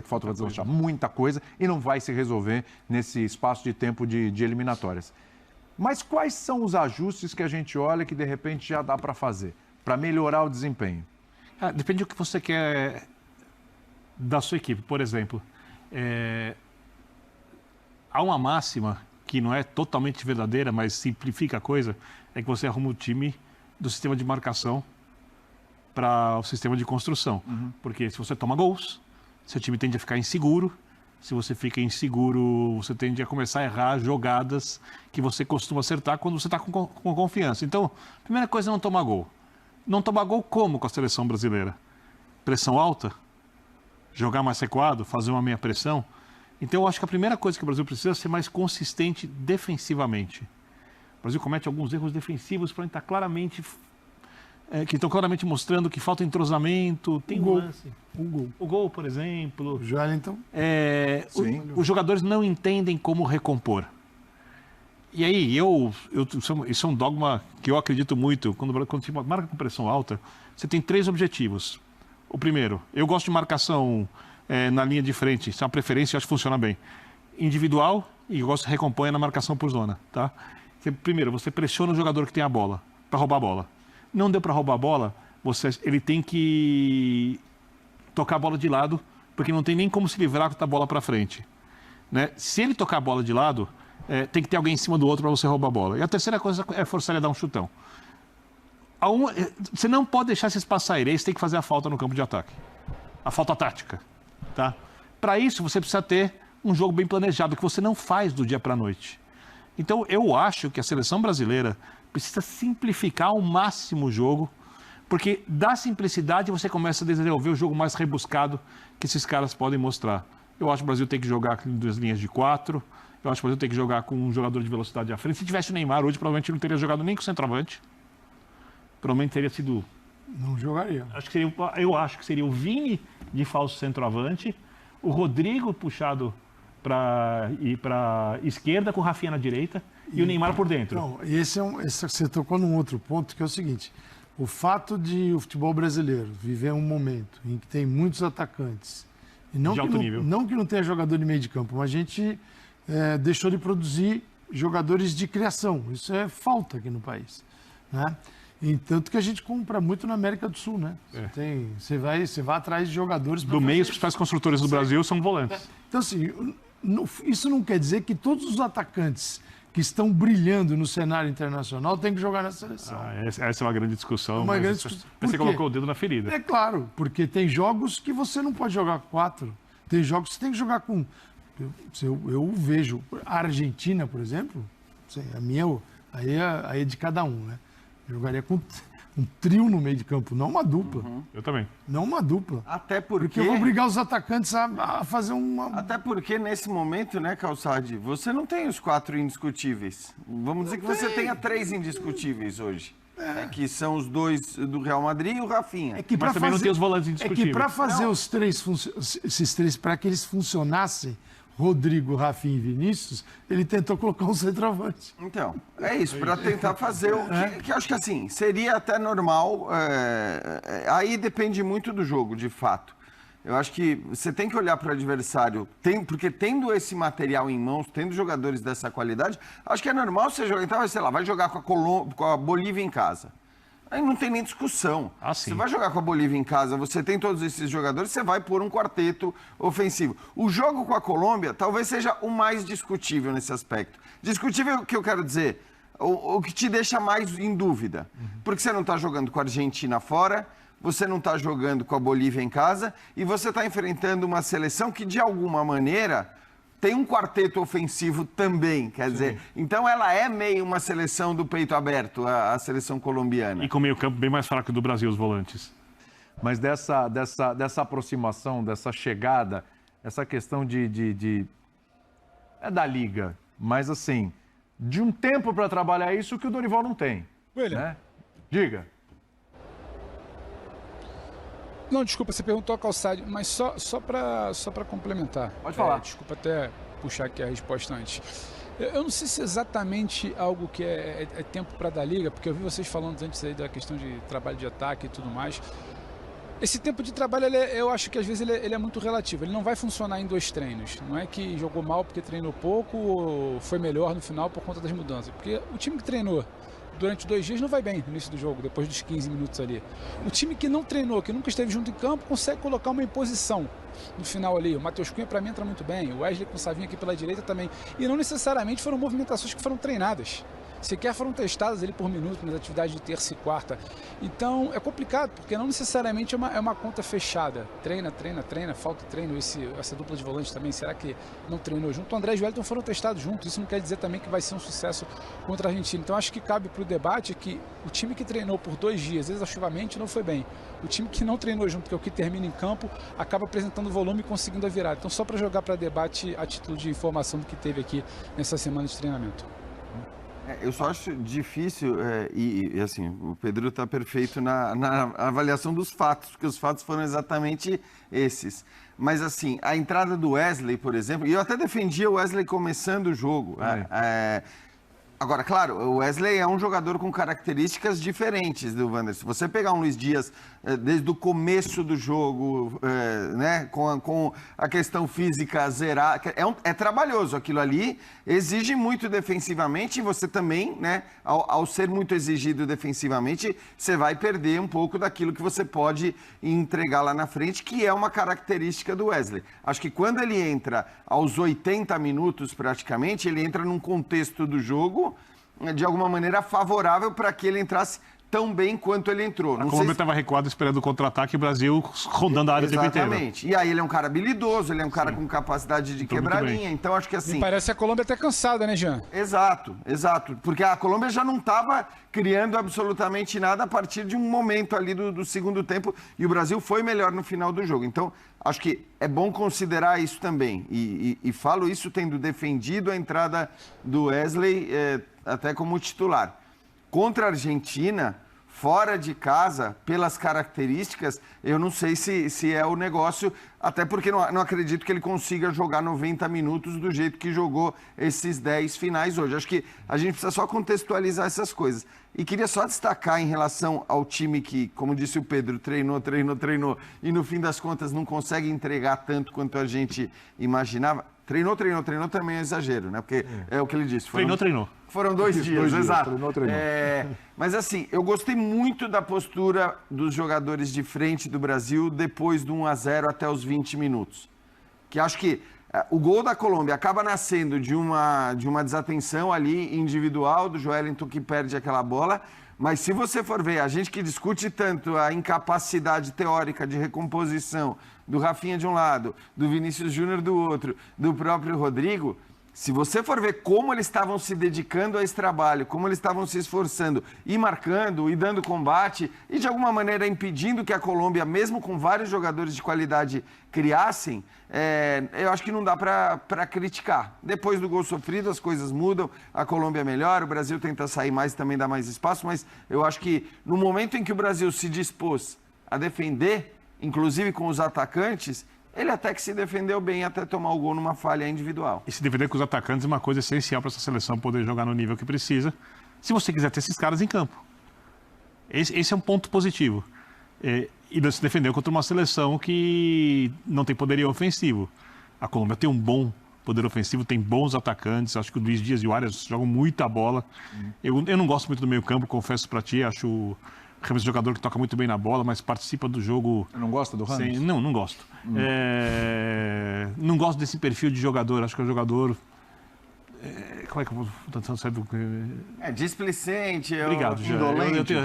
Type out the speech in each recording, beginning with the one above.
que falta para deslanchar, muita coisa, e não vai se resolver nesse espaço de tempo de eliminatórias. Mas quais são os ajustes que a gente olha que de repente já dá para fazer, para melhorar o desempenho? Depende do que você quer da sua equipe. Por exemplo, há uma máxima que não é totalmente verdadeira, mas simplifica a coisa, é que você arruma o time do sistema de marcação para o sistema de construção. Porque se você toma gols, seu time tende a ficar inseguro. Se você fica inseguro, você tende a começar a errar jogadas que você costuma acertar quando você está com confiança. Então, a primeira coisa é não tomar gol. Não tomar gol como com a seleção brasileira? Pressão alta? Jogar mais recuado? Fazer uma meia pressão? Então, eu acho que a primeira coisa que o Brasil precisa é ser mais consistente defensivamente. O Brasil comete alguns erros defensivos para estar claramente... que estão claramente mostrando que falta entrosamento, tem um lance. O gol, por exemplo. O Joelinton. Os jogadores não entendem como recompor. E aí, isso é um dogma que eu acredito muito. Quando você marca com pressão alta, você tem 3 objetivos. O primeiro, eu gosto de marcação na linha de frente, isso é uma preferência e acho que funciona bem. Individual, e eu gosto de recompor na marcação por zona. Tá? Primeiro, você pressiona o jogador que tem a bola, para roubar a bola. Não deu para roubar a bola, ele tem que tocar a bola de lado, porque não tem nem como se livrar com a bola para frente. Né? Se ele tocar a bola de lado, tem que ter alguém em cima do outro para você roubar a bola. E a terceira coisa é forçar ele a dar um chutão. Você não pode deixar esse espaço sair, aí você tem que fazer a falta no campo de ataque. A falta tática. Tá? Para isso, você precisa ter um jogo bem planejado, que você não faz do dia para a noite. Então, eu acho que a seleção brasileira precisa simplificar ao máximo o jogo, porque da simplicidade você começa a desenvolver o jogo mais rebuscado que esses caras podem mostrar. Eu acho que o Brasil tem que jogar com 2 linhas de 4, eu acho que o Brasil tem que jogar com um jogador de velocidade à frente. Se tivesse o Neymar hoje, provavelmente não teria jogado nem com o centroavante. Provavelmente teria sido... Não jogaria. Eu acho que seria o Vini de falso centroavante, o Rodrigo puxado para esquerda, com o Rafinha na direita, e o Neymar por dentro. Não, você tocou num outro ponto, que é o seguinte: o fato de o futebol brasileiro viver um momento em que tem muitos atacantes, e não, de alto nível. Não que não tenha jogador de meio de campo, mas a gente deixou de produzir jogadores de criação. Isso é falta aqui no país. Né? E tanto que a gente compra muito na América do Sul, né? Você vai atrás de jogadores... Do meio, os principais construtores do Brasil são volantes. Então, assim, isso não quer dizer que todos os atacantes que estão brilhando no cenário internacional têm que jogar na seleção. Essa é uma grande discussão. Você colocou o dedo na ferida. É claro, porque tem jogos que você não pode jogar com 4. Tem jogos que você tem que jogar com... Eu vejo a Argentina, por exemplo, a minha, aí é de cada um, né? Eu jogaria com um trio no meio de campo, não uma dupla. Eu também. Não uma dupla. Até porque eu vou obrigar os atacantes a fazer uma... Até porque nesse momento, né, Calçade, você não tem os 4 indiscutíveis. Vamos dizer que você tenha 3 indiscutíveis hoje. Que são os 2 do Real Madrid e o Rafinha. Mas também não tem os volantes indiscutíveis. É que para fazer esses 3, para que eles funcionassem, Rodrigo, Rafinha e Vinícius, ele tentou colocar um centroavante. Então, é isso, para tentar fazer o que acho que assim, seria até normal, aí depende muito do jogo, de fato. Eu acho que você tem que olhar para o adversário, porque tendo esse material em mãos, tendo jogadores dessa qualidade, acho que é normal você jogar, então, sei lá, vai jogar com a Bolívia em casa. Aí não tem nem discussão. Você vai jogar com a Bolívia em casa, você tem todos esses jogadores, você vai pôr um quarteto ofensivo. O jogo com a Colômbia talvez seja o mais discutível nesse aspecto. Discutível o que eu quero dizer, o que te deixa mais em dúvida. Porque você não está jogando com a Argentina fora, você não está jogando com a Bolívia em casa, e você está enfrentando uma seleção que, de alguma maneira... tem um quarteto ofensivo também, quer dizer, então ela é meio uma seleção do peito aberto, a seleção colombiana. E com meio campo bem mais fraco do Brasil, os volantes. Mas dessa aproximação, dessa chegada, essa questão é da Liga, mas assim, de um tempo para trabalhar isso que o Dorival não tem. William. Né? Diga. Não, desculpa, você perguntou a Calçade, mas só para complementar. Pode falar. Desculpa até puxar aqui a resposta antes. Eu não sei se é exatamente algo que é tempo para dar liga, porque eu vi vocês falando antes aí da questão de trabalho de ataque e tudo mais. Esse tempo de trabalho, eu acho que às vezes ele é muito relativo. Ele não vai funcionar em 2 treinos. Não é que jogou mal porque treinou pouco ou foi melhor no final por conta das mudanças. Porque o time que treinou durante 2 dias não vai bem no início do jogo, depois dos 15 minutos ali. O time que não treinou, que nunca esteve junto em campo, consegue colocar uma imposição no final ali. O Matheus Cunha, para mim, entra muito bem. O Wesley com o Savinho aqui pela direita também. E não necessariamente foram movimentações que foram treinadas. Sequer foram testadas ali por minuto nas atividades de terça e quarta. Então é complicado, porque não necessariamente é uma conta fechada. Treina, falta treino. Essa dupla de volante também, será que não treinou junto? O André e o Wellington foram testados juntos. Isso não quer dizer também que vai ser um sucesso contra a Argentina. Então acho que cabe para o debate que o time que treinou por 2 dias exaustivamente não foi bem. O time que não treinou junto, que é o que termina em campo, acaba apresentando volume e conseguindo a virada. Então só para jogar para debate a título de informação do que teve aqui nessa semana de treinamento. Eu só acho difícil, e assim, o Pedro está perfeito na avaliação dos fatos, porque os fatos foram exatamente esses. Mas assim, a entrada do Wesley, por exemplo, e eu até defendia o Wesley começando o jogo. Agora, claro, o Wesley é um jogador com características diferentes do Wanderson. Se você pegar um Luiz Dias desde o começo do jogo, né, com a questão física zerar, é trabalhoso aquilo ali, exige muito defensivamente e você também, né, ao ser muito exigido defensivamente, você vai perder um pouco daquilo que você pode entregar lá na frente, que é uma característica do Wesley. Acho que quando ele entra aos 80 minutos praticamente, ele entra num contexto do jogo de alguma maneira favorável para que ele entrasse tão bem quanto ele entrou. A Colômbia estava recuada esperando o contra-ataque e o Brasil rondando a área o tempo inteiro. Exatamente. E aí ele é um cara habilidoso, ele é um cara com capacidade de quebrar linha. Então acho que assim... Me parece a Colômbia até cansada, né, Jean? Exato. Porque a Colômbia já não estava criando absolutamente nada a partir de um momento ali do segundo tempo e o Brasil foi melhor no final do jogo. Então acho que é bom considerar isso também. E falo isso tendo defendido a entrada do Wesley até como titular. Contra a Argentina, fora de casa, pelas características, eu não sei se é o negócio, até porque não acredito que ele consiga jogar 90 minutos do jeito que jogou esses 10 finais hoje. Acho que a gente precisa só contextualizar essas coisas. E queria só destacar em relação ao time que, como disse o Pedro, treinou, e no fim das contas não consegue entregar tanto quanto a gente imaginava. Treinou também é exagero, né? Porque é o que ele disse. Treinou. Foram 2 dias, exato. Treinou. Mas assim, eu gostei muito da postura dos jogadores de frente do Brasil depois do 1-0 até os 20 minutos. Que acho que o gol da Colômbia acaba nascendo de uma desatenção ali individual do Joelinton que perde aquela bola. Mas se você for ver, a gente que discute tanto a incapacidade teórica de recomposição do Rafinha de um lado, do Vinícius Júnior do outro, do próprio Rodrigo, se você for ver como eles estavam se dedicando a esse trabalho, como eles estavam se esforçando e marcando e dando combate e de alguma maneira impedindo que a Colômbia, mesmo com vários jogadores de qualidade, criassem, eu acho que não dá para criticar. Depois do gol sofrido, as coisas mudam, a Colômbia melhora, o Brasil tenta sair mais e também dá mais espaço, mas eu acho que no momento em que o Brasil se dispôs a defender, inclusive com os atacantes, ele até que se defendeu bem até tomar o gol numa falha individual. E se defender com os atacantes é uma coisa essencial para essa seleção poder jogar no nível que precisa, se você quiser ter esses caras em campo. Esse é um ponto positivo. E se defendeu contra uma seleção que não tem poderio ofensivo. A Colômbia tem um bom poder ofensivo, tem bons atacantes. Acho que o Luiz Dias e o Arias jogam muita bola. Eu não gosto muito do meio campo, confesso para ti. Acho o Rames um jogador que toca muito bem na bola, mas participa do jogo... Você não gosta do Rames? Não gosto. Não gosto desse perfil de jogador. Acho que é um jogador... Como é que eu vou tentando sair do... Displicente, Obrigado, indolente.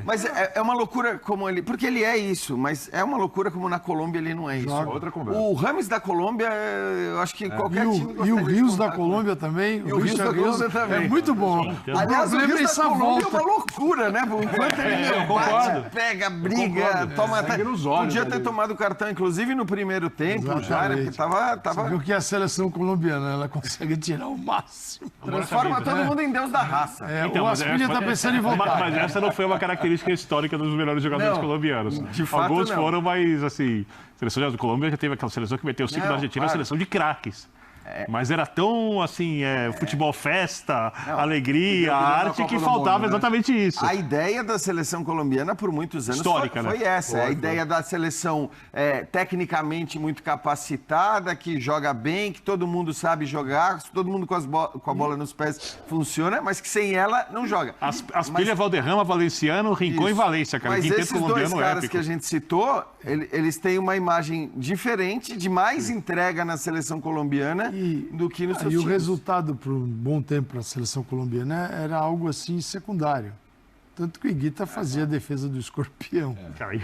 Mas é uma loucura como ele... Porque ele é isso, mas é uma loucura como na Colômbia ele não é isso. Outra conversa. O Rames da Colômbia, eu acho que qualquer time... E o Rios da Colômbia também. E o Rios da Colômbia também. É muito bom. Aliás, o Rios da Colômbia é uma loucura, né? Enquanto ele bate, pega, briga, toma... Podia ter tomado o cartão, inclusive no primeiro tempo, já, né? Porque tava... Você viu que a seleção colombiana, ela consegue tirar o máximo. Transforma todo mundo em Deus da raça. O Aspilha tá pensando em voltar. Mas essa não foi uma característica histórica dos melhores jogadores colombianos. De fato, alguns não. foram, mas assim, a seleção da Colômbia já teve aquela seleção que meteu o 5 da Argentina, a seleção de craques. Mas era tão, assim, futebol festa, alegria, na arte, Copa que do faltava Mundo, né? exatamente isso. A ideia da seleção colombiana por muitos anos Histórica, foi né? essa. A ideia da seleção tecnicamente muito capacitada, que joga bem, que todo mundo sabe jogar, todo mundo com a bola nos pés funciona, mas que sem ela não joga. Aspilha, Valderrama, Valenciano, Rincon e Valência, cara. Mas Quinteto esses dois colombiano caras épico. que a gente citou, eles têm uma imagem diferente, de mais entrega na seleção colombiana do que no seu E o resultado, por um bom tempo, para a seleção colombiana era algo assim secundário. Tanto que o Higuita fazia a defesa do escorpião. Cara,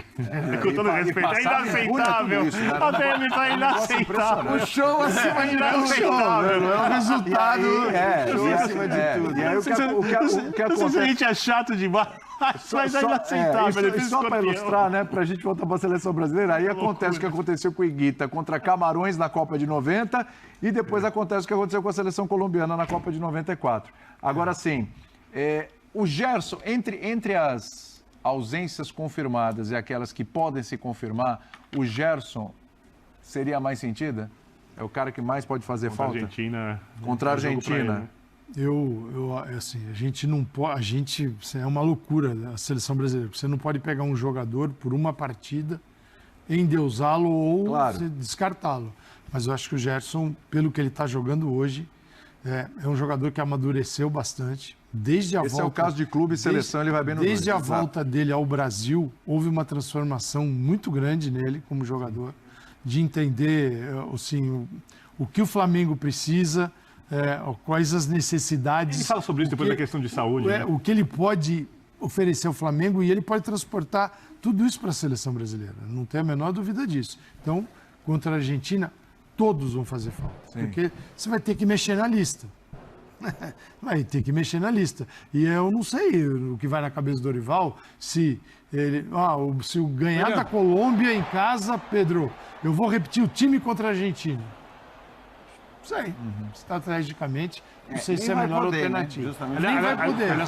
com todo respeito, é passava inaceitável. tudo isso, né? Até ele tá inaceitável. O show acima de tudo. Inaceitável. É o resultado. Show acima de tudo. E aí o que Não sei se a acontece... gente é chato demais, mas é inaceitável. Só para ilustrar, né, para a gente voltar para a seleção brasileira, aí acontece o que aconteceu com o Higuita contra Camarões na Copa de 90 e depois acontece o que aconteceu com a seleção colombiana na Copa de 94. Agora sim, o Gerson, entre as ausências confirmadas e aquelas que podem se confirmar, o Gerson seria a mais sentida? É o cara que mais pode fazer falta? Argentina, Contra a Argentina. Assim, a gente não pode. É uma loucura a seleção brasileira. Você não pode pegar um jogador por uma partida, endeusá-lo ou descartá-lo. Mas eu acho que o Gerson, pelo que ele está jogando hoje, é um jogador que amadureceu bastante. Desde a volta, é o caso de clube e seleção, ele vai bem no Desde dois, a volta dele ao Brasil, houve uma transformação muito grande nele como jogador, de entender assim, o que o Flamengo precisa, quais as necessidades. Ele fala sobre isso depois da questão de saúde. Né? O que ele pode oferecer ao Flamengo e ele pode transportar tudo isso para a seleção brasileira. Não tem a menor dúvida disso. Então, contra a Argentina, todos vão fazer falta. Sim. Porque você vai ter que mexer na lista. Vai ter que mexer na lista. E eu não sei o que vai na cabeça do Dorival, se ele. Se o ganhar da Colômbia em casa, Pedro, eu vou repetir o time contra a Argentina. Não sei. Estrategicamente, não sei se é a melhor alternativa. Nem vai poder.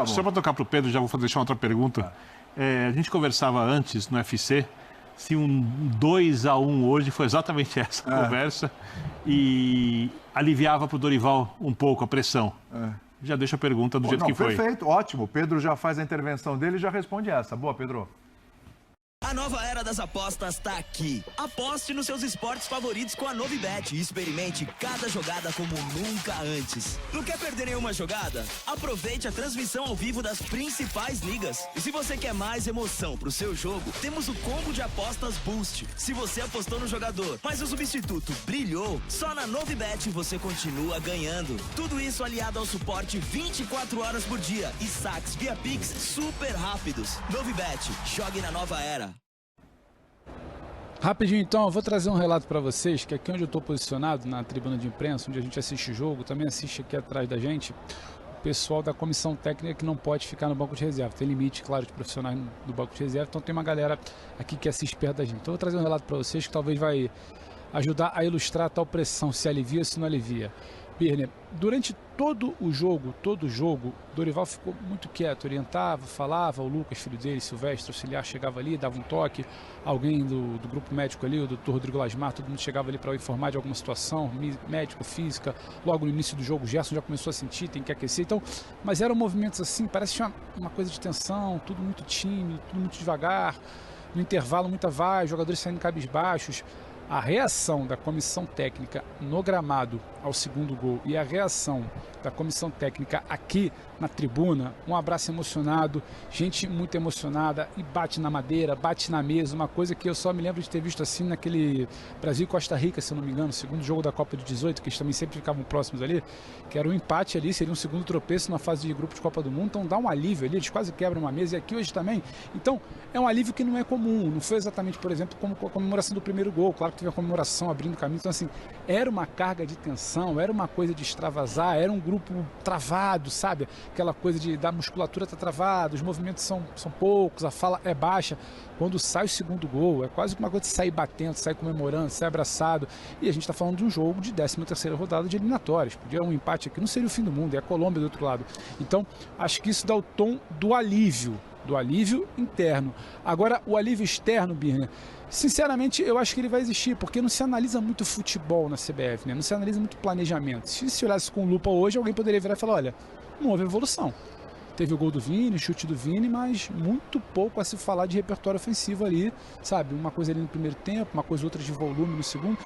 Só para tocar para o Pedro, já vou deixar outra pergunta. A gente conversava antes no UFC se um 2-1 hoje foi exatamente essa conversa e aliviava para o Dorival um pouco a pressão. Já deixa a pergunta do jeito que foi. Perfeito, ótimo. O Pedro já faz a intervenção dele e já responde essa. Boa, Pedro. A nova era das apostas está aqui. Aposte nos seus esportes favoritos com a Novibet e experimente cada jogada como nunca antes. Não quer perder nenhuma jogada? Aproveite a transmissão ao vivo das principais ligas. E se você quer mais emoção pro seu jogo, temos o combo de apostas Boost. Se você apostou no jogador, mas o substituto brilhou, só na Novibet você continua ganhando. Tudo isso aliado ao suporte 24 horas por dia e saques via Pix super rápidos. Novibet, jogue na nova era. Rapidinho, então, eu vou trazer um relato para vocês, que aqui onde eu estou posicionado, na tribuna de imprensa, onde a gente assiste o jogo, também assiste aqui atrás da gente, o pessoal da comissão técnica que não pode ficar no banco de reserva. Tem limite, claro, de profissionais do banco de reserva, então tem uma galera aqui que assiste perto da gente. Então eu vou trazer um relato para vocês que talvez vai ajudar a ilustrar a tal pressão, se alivia ou se não alivia. Birner, durante todo o jogo, Dorival ficou muito quieto, orientava, falava, o Lucas, filho dele, Silvestre, auxiliar, chegava ali, dava um toque, alguém do grupo médico ali, o doutor Rodrigo Lasmar, todo mundo chegava ali para informar de alguma situação, médico, física, logo no início do jogo, o Gerson já começou a sentir, tem que aquecer, então, mas eram movimentos assim, parece que tinha uma coisa de tensão, tudo muito tímido, tudo muito devagar, no intervalo muita voz, jogadores saindo cabisbaixos. A reação da comissão técnica no gramado ao segundo gol e a reação da comissão técnica aqui na tribuna, um abraço emocionado, gente muito emocionada e bate na madeira, bate na mesa, uma coisa que eu só me lembro de ter visto assim naquele Brasil e Costa Rica, se eu não me engano, segundo jogo da Copa de 18, que eles também sempre ficavam próximos ali, que era um empate ali, seria um segundo tropeço na fase de grupo de Copa do Mundo, então dá um alívio ali, eles quase quebram uma mesa e aqui hoje também, então é um alívio que não é comum, não foi exatamente, por exemplo, como a comemoração do primeiro gol, claro que teve a comemoração abrindo caminho, então assim, era uma carga de tensão, era uma coisa de extravasar, era um grupo travado, sabe? Aquela coisa da musculatura tá travada, os movimentos são poucos, a fala é baixa. Quando sai o segundo gol, é quase uma coisa de sair batendo, sair comemorando, sair abraçado. E a gente está falando de um jogo de 13ª rodada de eliminatórias. Podia um empate aqui, não seria o fim do mundo, é a Colômbia do outro lado. Então, acho que isso dá o tom do alívio do alívio interno. Agora, o alívio externo, Birner, sinceramente, eu acho que ele vai existir, porque não se analisa muito futebol na CBF, né? Não se analisa muito planejamento. Se olhasse com lupa hoje, alguém poderia virar e falar, olha, não houve evolução. Teve o gol do Vini, o chute do Vini, mas muito pouco a se falar de repertório ofensivo ali, sabe? Uma coisa ali no primeiro tempo, uma coisa outra de volume no segundo.